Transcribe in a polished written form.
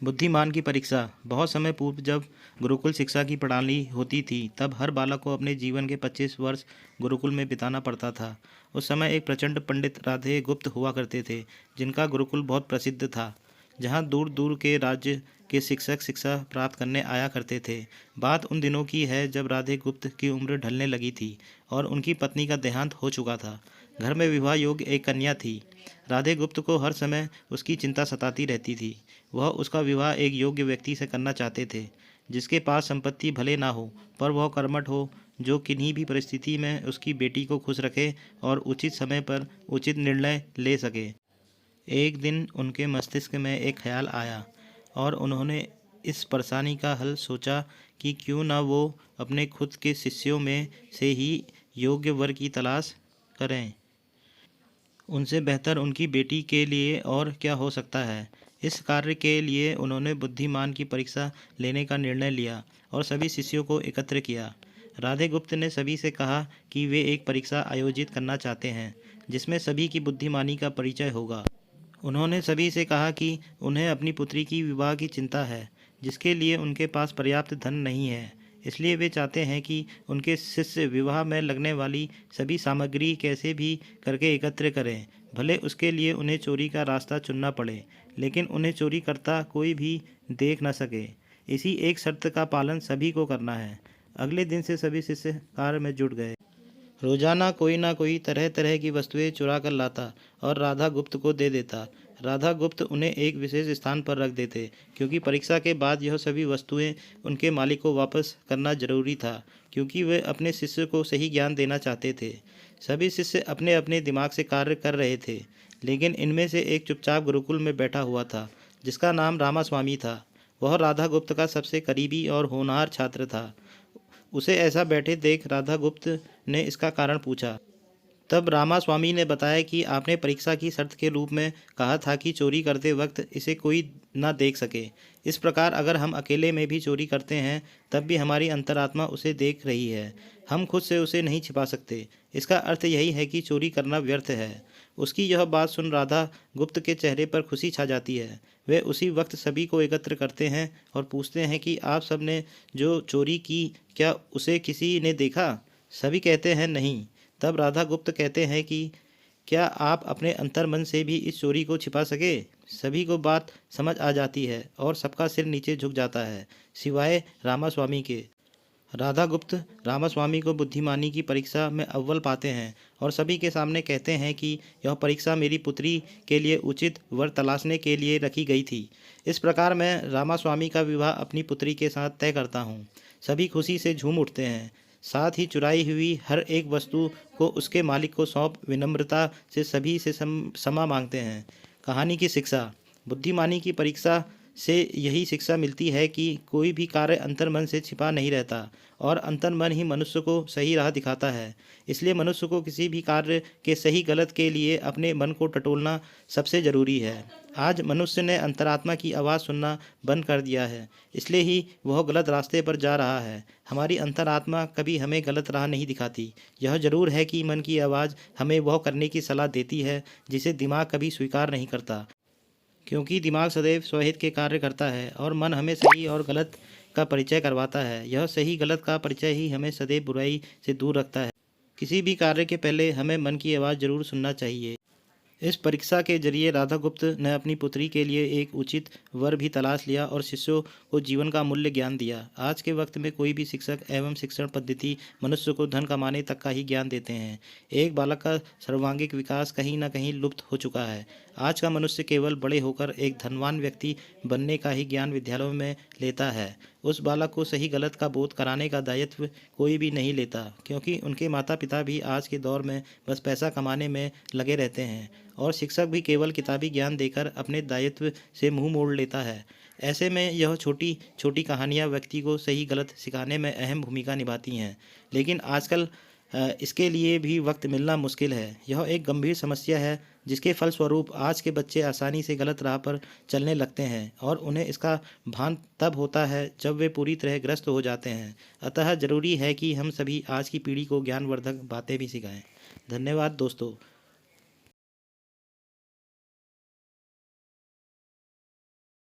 बुद्धिमान की परीक्षा। बहुत समय पूर्व जब गुरुकुल शिक्षा की प्रणाली होती थी, तब हर बालक को अपने जीवन के 25 वर्ष गुरुकुल में बिताना पड़ता था। उस समय एक प्रचंड पंडित राधे गुप्त हुआ करते थे, जिनका गुरुकुल बहुत प्रसिद्ध था, जहाँ दूर दूर के राज्य के शिक्षक शिक्षा प्राप्त करने आया करते थे। बात उन दिनों की है जब राधे गुप्त की उम्र ढलने लगी थी और उनकी पत्नी का देहांत हो चुका था। घर में विवाह योग्य एक कन्या थी। राधे गुप्त को हर समय उसकी चिंता सताती रहती थी। वह उसका विवाह एक योग्य व्यक्ति से करना चाहते थे, जिसके पास संपत्ति भले ना हो, पर वह कर्मठ हो, जो किन्हीं भी परिस्थिति में उसकी बेटी को खुश रखे और उचित समय पर उचित निर्णय ले सके। एक दिन उनके मस्तिष्क में एक ख्याल आया और उन्होंने इस परेशानी का हल सोचा कि क्यों ना वो अपने खुद के शिष्यों में से ही योग्य वर की तलाश करें। उनसे बेहतर उनकी बेटी के लिए और क्या हो सकता है। इस कार्य के लिए उन्होंने बुद्धिमान की परीक्षा लेने का निर्णय लिया और सभी शिष्यों को एकत्र किया। राधे गुप्त ने सभी से कहा कि वे एक परीक्षा आयोजित करना चाहते हैं, जिसमें सभी की बुद्धिमानी का परिचय होगा। उन्होंने सभी से कहा कि उन्हें अपनी पुत्री की विवाह की चिंता है, जिसके लिए उनके पास पर्याप्त धन नहीं है। इसलिए वे चाहते हैं कि उनके शिष्य विवाह में लगने वाली सभी सामग्री कैसे भी करके एकत्र करें, भले उसके लिए उन्हें चोरी का रास्ता चुनना पड़े, लेकिन उन्हें चोरी करता कोई भी देख न सके। इसी एक शर्त का पालन सभी को करना है। अगले दिन से सभी शिष्य कार्य में जुट गए। रोजाना कोई ना कोई तरह तरह की वस्तुएं चुरा कर लाता और राधा गुप्त को दे देता। राधा गुप्त उन्हें एक विशेष स्थान पर रख देते, क्योंकि परीक्षा के बाद यह सभी वस्तुएं उनके मालिक को वापस करना जरूरी था, क्योंकि वे अपने शिष्य को सही ज्ञान देना चाहते थे। सभी शिष्य अपने अपने दिमाग से कार्य कर रहे थे, लेकिन इनमें से एक चुपचाप गुरुकुल में बैठा हुआ था, जिसका नाम रामास्वामी था। वह राधा गुप्त का सबसे करीबी और होनहार छात्र था। उसे ऐसा बैठे देख राधा गुप्त ने इसका कारण पूछा। तब रामास्वामी ने बताया कि आपने परीक्षा की शर्त के रूप में कहा था कि चोरी करते वक्त इसे कोई ना देख सके। इस प्रकार अगर हम अकेले में भी चोरी करते हैं, तब भी हमारी अंतरात्मा उसे देख रही है। हम खुद से उसे नहीं छिपा सकते। इसका अर्थ यही है कि चोरी करना व्यर्थ है। उसकी यह बात सुन राधा गुप्त के चेहरे पर खुशी छा जाती है। वे उसी वक्त सभी को एकत्र करते हैं और पूछते हैं कि आप सब ने जो चोरी की, क्या उसे किसी ने देखा? सभी कहते हैं नहीं। तब राधा गुप्त कहते हैं कि क्या आप अपने अंतर्मन से भी इस चोरी को छिपा सके? सभी को बात समझ आ जाती है और सबका सिर नीचे झुक जाता है, सिवाय रामास्वामी के। राधा गुप्त रामास्वामी को बुद्धिमानी की परीक्षा में अव्वल पाते हैं और सभी के सामने कहते हैं कि यह परीक्षा मेरी पुत्री के लिए उचित वर तलाशने के लिए रखी गई थी। इस प्रकार मैं रामास्वामी का विवाह अपनी पुत्री के साथ तय करता हूँ। सभी खुशी से झूम उठते हैं। साथ ही चुराई हुई हर एक वस्तु को उसके मालिक को सौंप विनम्रता से सभी से क्षमा मांगते हैं। कहानी की शिक्षा। बुद्धिमानी की परीक्षा से यही शिक्षा मिलती है कि कोई भी कार्य अंतर्मन से छिपा नहीं रहता और अंतर्मन ही मनुष्य को सही राह दिखाता है। इसलिए मनुष्य को किसी भी कार्य के सही गलत के लिए अपने मन को टटोलना सबसे ज़रूरी है। आज मनुष्य ने अंतरात्मा की आवाज़ सुनना बंद कर दिया है, इसलिए ही वह गलत रास्ते पर जा रहा है। हमारी अंतरात्मा कभी हमें गलत राह नहीं दिखाती। यह जरूर है कि मन की आवाज़ हमें वह करने की सलाह देती है जिसे दिमाग कभी स्वीकार नहीं करता, क्योंकि दिमाग सदैव स्वहित के कार्य करता है और मन हमें सही और गलत का परिचय करवाता है। यह सही गलत का परिचय ही हमें सदैव बुराई से दूर रखता है। किसी भी कार्य के पहले हमें मन की आवाज़ जरूर सुनना चाहिए। इस परीक्षा के जरिए राधा गुप्त ने अपनी पुत्री के लिए एक उचित वर भी तलाश लिया और शिष्यों को जीवन का मूल्य ज्ञान दिया। आज के वक्त में कोई भी शिक्षक एवं शिक्षण पद्धति मनुष्य को धन कमाने तक का ही ज्ञान देते हैं। एक बालक का सर्वांगीण विकास कहीं ना कहीं लुप्त हो चुका है। आज का मनुष्य केवल बड़े होकर एक धनवान व्यक्ति बनने का ही ज्ञान विद्यालयों में लेता है। उस बालक को सही गलत का बोध कराने का दायित्व कोई भी नहीं लेता, क्योंकि उनके माता पिता भी आज के दौर में बस पैसा कमाने में लगे रहते हैं और शिक्षक भी केवल किताबी ज्ञान देकर अपने दायित्व से मुंह मोड़ लेता है। ऐसे में यह छोटी छोटी कहानियाँ व्यक्ति को सही गलत सिखाने में अहम भूमिका निभाती हैं, लेकिन आजकल इसके लिए भी वक्त मिलना मुश्किल है। यह एक गंभीर समस्या है, जिसके फलस्वरूप आज के बच्चे आसानी से गलत राह पर चलने लगते हैं और उन्हें इसका भान तब होता है जब वे पूरी तरह ग्रस्त हो जाते हैं। अतः ज़रूरी है कि हम सभी आज की पीढ़ी को ज्ञानवर्धक बातें भी सिखाएं। धन्यवाद दोस्तों।